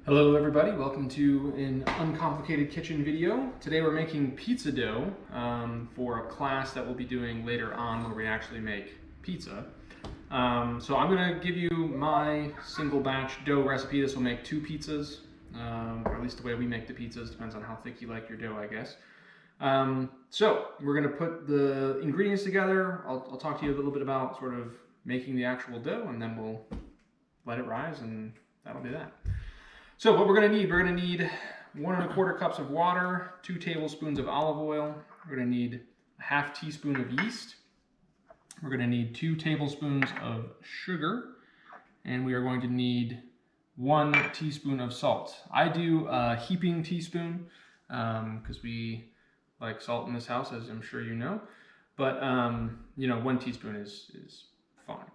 Hello everybody, welcome to an uncomplicated kitchen video. Today we're making pizza dough for a class that we'll be doing later on where we actually make pizza. So I'm going to give you my single batch dough recipe. This will make 2 pizzas, or at least the way we make the pizzas. Depends on how thick you like your dough, I guess. So we're going to put the ingredients together. I'll talk to you a little bit about sort of making the actual dough, and then we'll let it rise, and that'll be that. So what we're going to need 1 1/4 cups of water, 2 tablespoons of olive oil. We're going to need a ½ teaspoon of yeast. We're going to need 2 tablespoons of sugar, and we are going to need 1 teaspoon of salt. I do a heaping teaspoon because we like salt in this house, as I'm sure you know. But you know, 1 teaspoon is fine.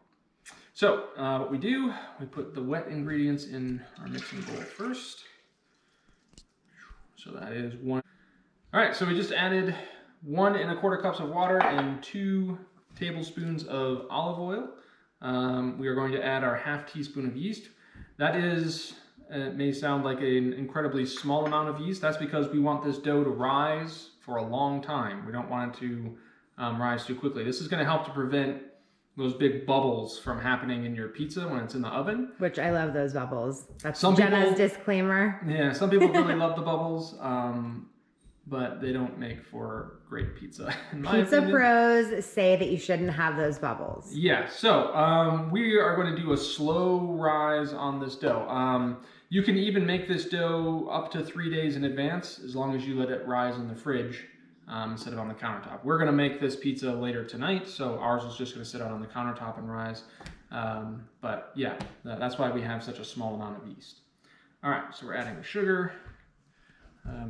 So what we do, we put the wet ingredients in our mixing bowl first. So that is 1. All right, so we just added 1 1/4 cups of water and 2 tablespoons of olive oil. We are going to add our ½ teaspoon of yeast. That is, it may sound like an incredibly small amount of yeast. That's because we want this dough to rise for a long time. We don't want it to rise too quickly. This is going to help to prevent those big bubbles from happening in your pizza when it's in the oven. Which I love those bubbles. That's some Jenna's people, disclaimer. Yeah, some people really love the bubbles, but they don't make for great pizza. Pizza pros say that you shouldn't have those bubbles. Yeah, so we are going to do a slow rise on this dough. You can even make this dough up to 3 days in advance as long as you let it rise in the fridge instead of on the countertop. We're going to make this pizza later tonight, so ours is just going to sit out on the countertop and rise. But yeah, that's why we have such a small amount of yeast. All right, so we're adding the sugar.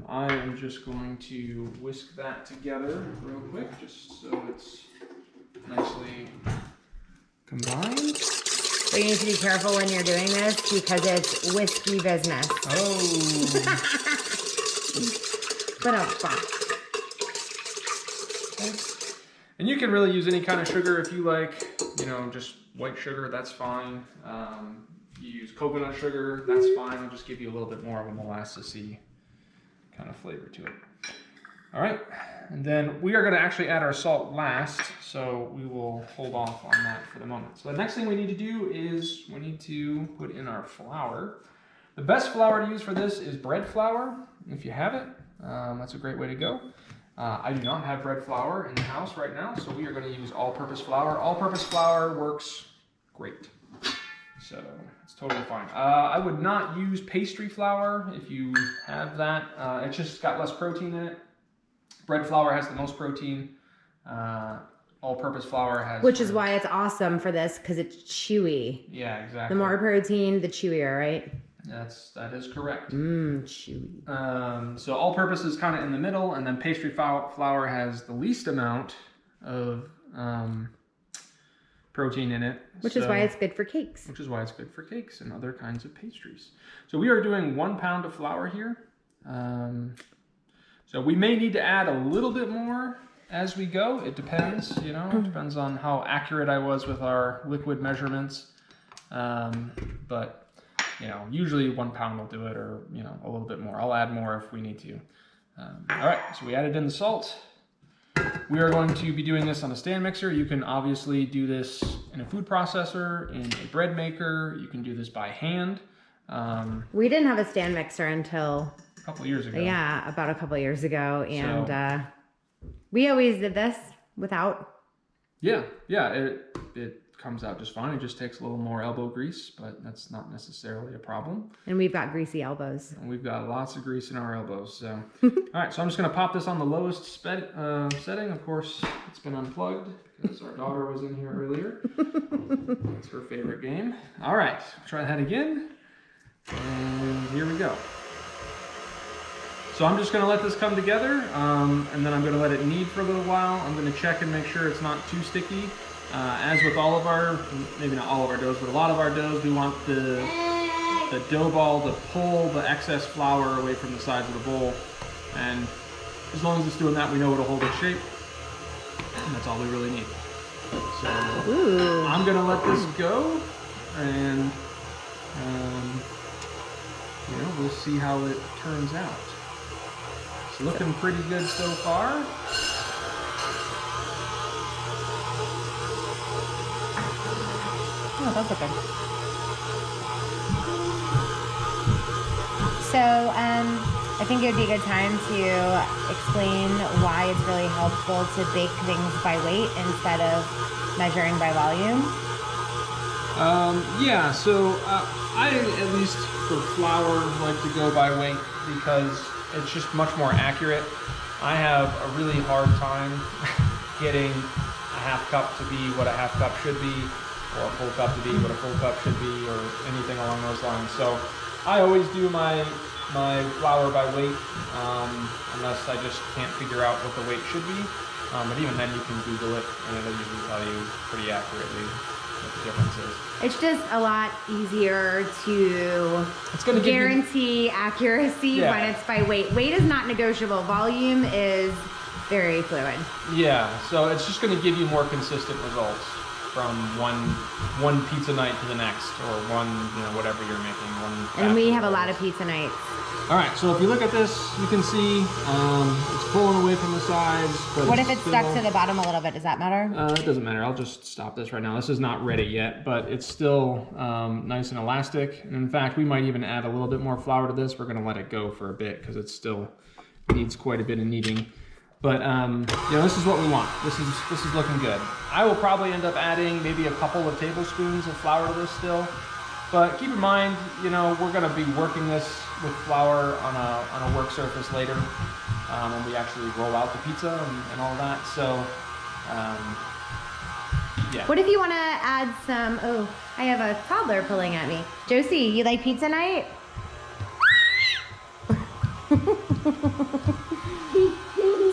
I am just going to whisk that together real quick, just so it's nicely combined. But you need to be careful when you're doing this because it's whiskey business. Oh. But okay. And you can really use any kind of sugar if you like, you know, just white sugar, that's fine. You use coconut sugar, that's fine. It'll just give you a little bit more of a molasses-y kind of flavor to it. All right, and then we are going to actually add our salt last, so we will hold off on that for the moment. So the next thing we need to do is we need to put in our flour. The best flour to use for this is bread flour. If you have it, that's a great way to go. I do not have bread flour in the house right now, so we are going to use all-purpose flour. All-purpose flour works great, so it's totally fine. I would not use pastry flour if you have that. It's just got less protein in it. Bread flour has the most protein. All-purpose flour has... Which is why it's awesome for this, because it's chewy. Yeah, exactly. The more protein, the chewier, right? That is correct. Chewy. So all-purpose is kind of in the middle, and then pastry flour has the least amount of protein in it. Which is why it's good for cakes. Which is why it's good for cakes and other kinds of pastries. So we are doing 1 pound of flour here. So we may need to add a little bit more as we go. It depends, you know, it depends on how accurate I was with our liquid measurements. But you know, usually 1 pound will do it, or, you know, a little bit more. I'll add more if we need to. All right, so we added in the salt. We are going to be doing this on a stand mixer. You can obviously do this in a food processor, in a bread maker. You can do this by hand. We didn't have a stand mixer until a couple of years ago. Yeah, about a couple of years ago, and we always did this without. Yeah, it comes out just fine. It just takes a little more elbow grease, but that's not necessarily a problem. And we've got greasy elbows. And we've got lots of grease in our elbows. So, all right. So I'm just going to pop this on the lowest setting. Of course, it's been unplugged because our daughter was in here earlier. It's her favorite game. All right, try that again. And here we go. So I'm just going to let this come together, and then I'm going to let it knead for a little while. I'm going to check and make sure it's not too sticky. As with all of our, maybe not all of our doughs, but a lot of our doughs, we want the dough ball to pull the excess flour away from the sides of the bowl. And as long as it's doing that, we know it'll hold its shape. And that's all we really need. So I'm going to let this go, and you know, we'll see how it turns out. It's looking pretty good so far. Oh, that's okay. So, I think it would be a good time to explain why it's really helpful to bake things by weight instead of measuring by volume. Yeah, so I, at least for flour, like to go by weight because it's just much more accurate. I have a really hard time getting a half cup to be what a half cup should be, or a full cup to be what a full cup should be, or anything along those lines. So I always do my flour by weight, unless I just can't figure out what the weight should be. But even then you can Google it and it'll usually tell you pretty accurately what the difference is. It's just a lot easier to guarantee accuracy when it's by weight. Weight is not negotiable. Volume is very fluid. Yeah, so it's just going to give you more consistent results from one pizza night to the next, or one, whatever you're making. And we have a lot of pizza nights. All right, so if you look at this, you can see it's pulling away from the sides. But what if it's stuck to the bottom a little bit? Does that matter? It doesn't matter. I'll just stop this right now. This is not ready yet, but it's still nice and elastic. And in fact, we might even add a little bit more flour to this. We're going to let it go for a bit because it still needs quite a bit of kneading. But this is what we want. This is looking good. I will probably end up adding maybe a couple of tablespoons of flour to this still. But keep in mind, we're going to be working this with flour on a work surface later, when we actually roll out the pizza and all that. So, yeah. What if you want to add some? Oh, I have a toddler pulling at me. Josie, you like pizza night?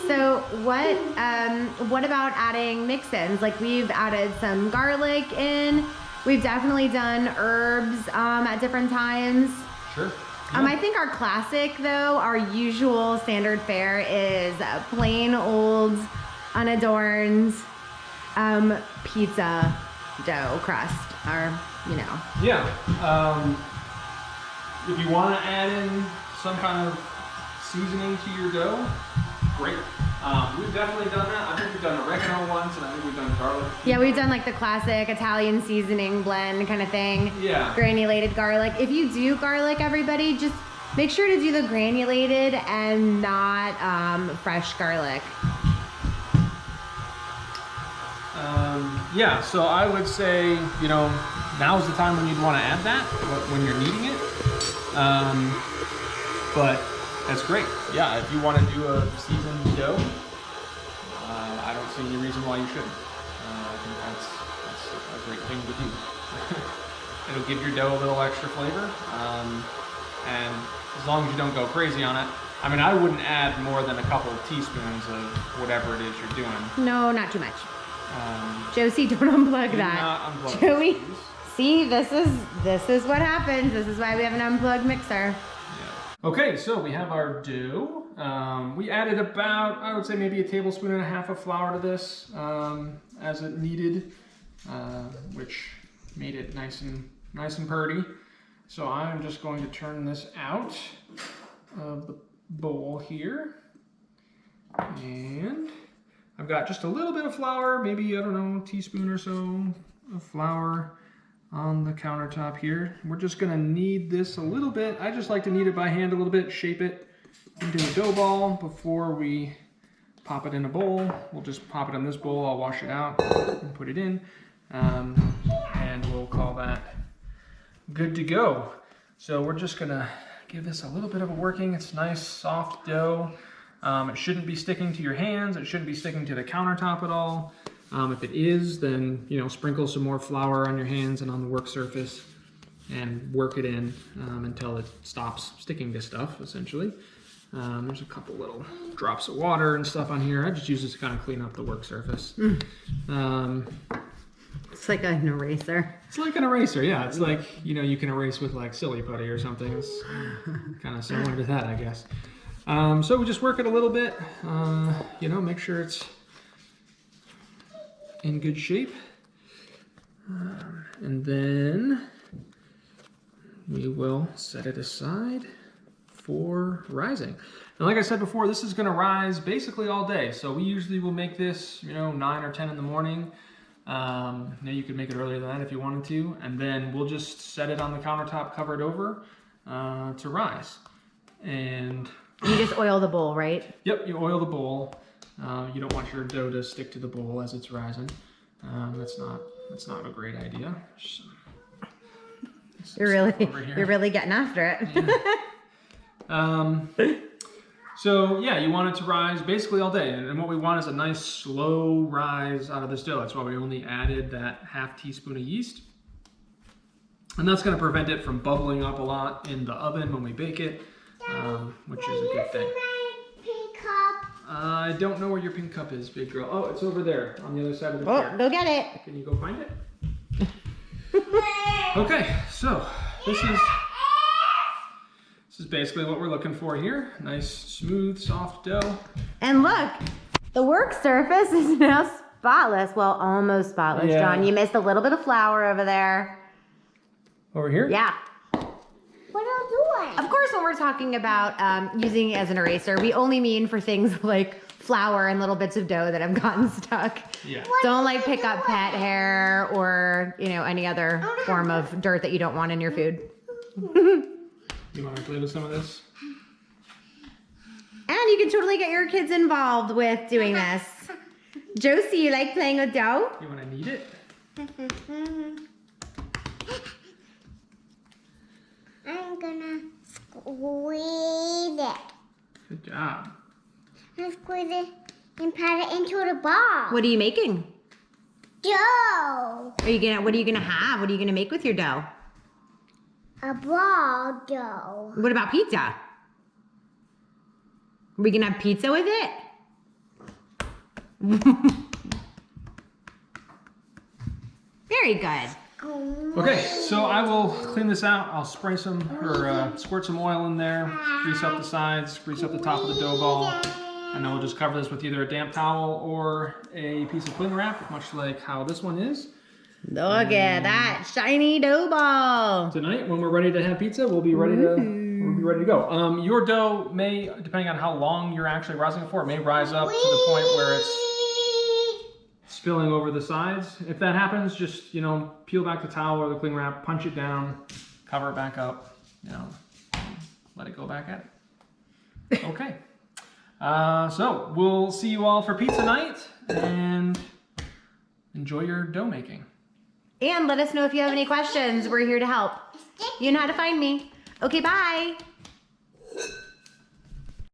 So what about adding mix-ins? Like we've added some garlic in. We've definitely done herbs at different times. Sure. I think our classic though, our usual standard fare is plain old, unadorned pizza dough crust, or Yeah. If you want to add in some kind of seasoning to your dough, great. We've definitely done that. I think we've done oregano once, and I think we've done garlic. Yeah, we've done like the classic Italian seasoning blend kind of thing. Yeah. Granulated garlic. If you do garlic, everybody, just make sure to do the granulated and not fresh garlic. Yeah, so I would say, now's the time when you'd want to add that, when you're kneading it. But that's great. Yeah, if you want to do a seasoned dough, I don't see any reason why you shouldn't. I think that's a great thing to do. It'll give your dough a little extra flavor, and as long as you don't go crazy on it. I mean, I wouldn't add more than a couple of teaspoons of whatever it is you're doing. No, not too much. Josie, don't unplug that. Not unplug Joey, see, this is what happens. This is why we have an unplugged mixer. Okay, so we have our dough. We added about, I would say maybe a tablespoon and a half of flour to this as it needed, which made it nice and purty. So I'm just going to turn this out of the bowl here. And I've got just a little bit of flour, maybe, I don't know, a teaspoon or so of flour on the countertop here. We're just gonna knead this a little bit. I just like to knead it by hand a little bit, shape it into a dough ball before we pop it in a bowl. We'll just pop it in this bowl, I'll wash it out and put it in. And we'll call that good to go. So we're just gonna give this a little bit of a working. It's nice, soft dough. It shouldn't be sticking to your hands. It shouldn't be sticking to the countertop at all. If it is, then sprinkle some more flour on your hands and on the work surface and work it in until it stops sticking to stuff, essentially. There's a couple little drops of water and stuff on here. I just use this to kind of clean up the work surface. It's like an eraser. It's like an eraser, yeah. It's like, you can erase with like silly putty or something. It's kind of similar to that, I guess. So we just work it a little bit, make sure it's in good shape. And then we will set it aside for rising. And like I said before, this is gonna rise basically all day. So we usually will make this, 9 or 10 in the morning. Now you could make it earlier than that if you wanted to. And then we'll just set it on the countertop, cover it over to rise. And you just oil the bowl, right? Yep, you oil the bowl. You don't want your dough to stick to the bowl as it's rising. That's not a great idea. You're really getting after it. Yeah. So yeah, you want it to rise basically all day. And what we want is a nice slow rise out of this dough. That's why we only added that ½ teaspoon of yeast. And that's gonna prevent it from bubbling up a lot in the oven when we bake it, which is a good thing. I don't know where your pink cup is, big girl. Oh, it's over there on the other side of the chair. Oh, go get it. Can you go find it? Okay, so this is basically what we're looking for here. Nice, smooth, soft dough. And look, the work surface is now spotless. Well, almost spotless, Yeah. John. You missed a little bit of flour over there. Over here? Yeah. What are you doing? Of course, when we're talking about using it as an eraser, we only mean for things like flour and little bits of dough that have gotten stuck. Yeah. Don't like pick up pet hair or, any other form of dirt that you don't want in your food. You want to play with some of this? And you can totally get your kids involved with doing this. Josie, you like playing with dough? You want to knead it? I'm gonna squeeze it. Good job. I'm squeeze it and pat it into the ball. What are you making? Dough. What are you gonna have? What are you gonna make with your dough? A ball dough. What about pizza? Are we gonna have pizza with it? Very good. Okay, so I will clean this out. I'll spray some or squirt some oil in there, grease up the sides, grease up the top of the dough ball, and then we'll just cover this with either a damp towel or a piece of cling wrap, much like how this one is. Look at that shiny dough ball. Tonight, when we're ready to have pizza, we'll be ready to go. Your dough may, depending on how long you're actually rising it for, it may rise up to the point where it's spilling over the sides. If that happens, just, peel back the towel or the cling wrap, punch it down, cover it back up, let it go back at it. Okay. So we'll see you all for pizza night and enjoy your dough making. And let us know if you have any questions. We're here to help. You know how to find me. Okay, bye.